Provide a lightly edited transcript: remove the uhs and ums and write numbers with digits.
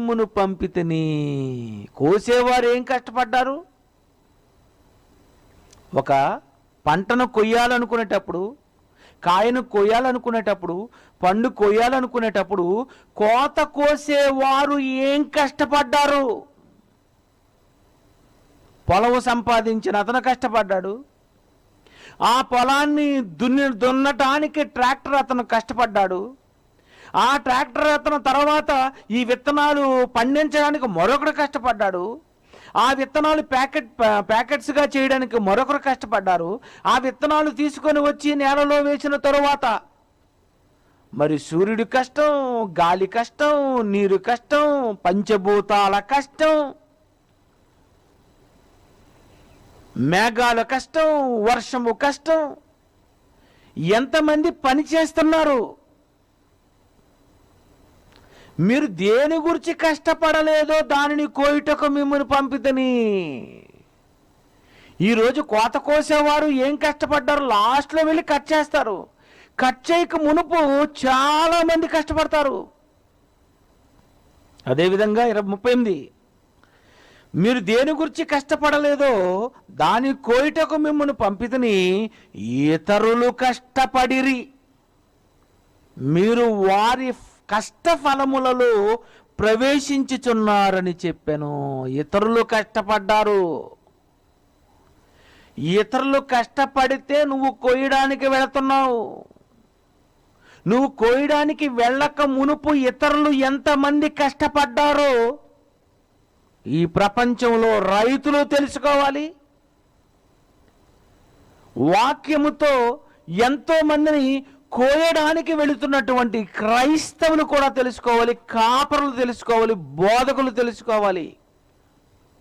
మిమ్మును పంపితిని. కోసేవారు ఏం కష్టపడ్డారు? ఒక పంటను కొయ్యాలనుకునేటప్పుడు, కాయను కొయ్యాలనుకునేటప్పుడు, పండు కొయ్యాలనుకునేటప్పుడు కోత కోసేవారు ఏం కష్టపడ్డారు? పొలం సంపాదించిన అతను కష్టపడ్డాడు. ఆ పొలాన్ని దున్నటానికి ట్రాక్టర్ అతను కష్టపడ్డాడు. ఆ ట్రాక్టర్ అతను తర్వాత ఈ విత్తనాలు పండించడానికి మరొకరు కష్టపడ్డాడు. ఆ విత్తనాలు ప్యాకెట్స్గా చేయడానికి మరొకరు కష్టపడ్డారు. ఆ విత్తనాలు తీసుకొని వచ్చి నేలలో వేసిన తరువాత మరి సూర్యుడి కష్టం, గాలి కష్టం, నీరు కష్టం, పంచభూతాల కష్టం, మేఘాల కష్టం, వర్షము కష్టం. ఎంతమంది పని చేస్తున్నారు? మీరు దేని గురించి కష్టపడలేదో దానిని కోయుటకు మిమ్మల్ని పంపితని. ఈరోజు కోత కోసేవారు ఏం కష్టపడ్డారు? లాస్ట్లో వెళ్ళి కట్ చేస్తారు. కట్ చేయక మునుపు చాలామంది కష్టపడతారు. అదేవిధంగా 38, మీరు దేని గురించి కష్టపడలేదో దాని కోయుటకు మిమ్మల్ని పంపితని, ఇతరులు కష్టపడిరి, మీరు వారి కష్ట ఫలములలో ప్రవేశించుచున్నారని చెప్పాను. ఇతరులు కష్టపడ్డారు. ఇతరులు కష్టపడితే నువ్వు కోయడానికి వెళుతున్నావు. నువ్వు కోయడానికి వెళ్ళక మునుపు ఇతరులు ఎంతమంది కష్టపడ్డారో ఈ ప్రపంచంలో రైతులు తెలుసుకోవాలి. వాక్యముతో ఎంతో మందిని కోయడానికి వెళుతున్నటువంటి క్రైస్తవులు కూడా తెలుసుకోవాలి, కాపరులు తెలుసుకోవాలి, బోధకులు తెలుసుకోవాలి.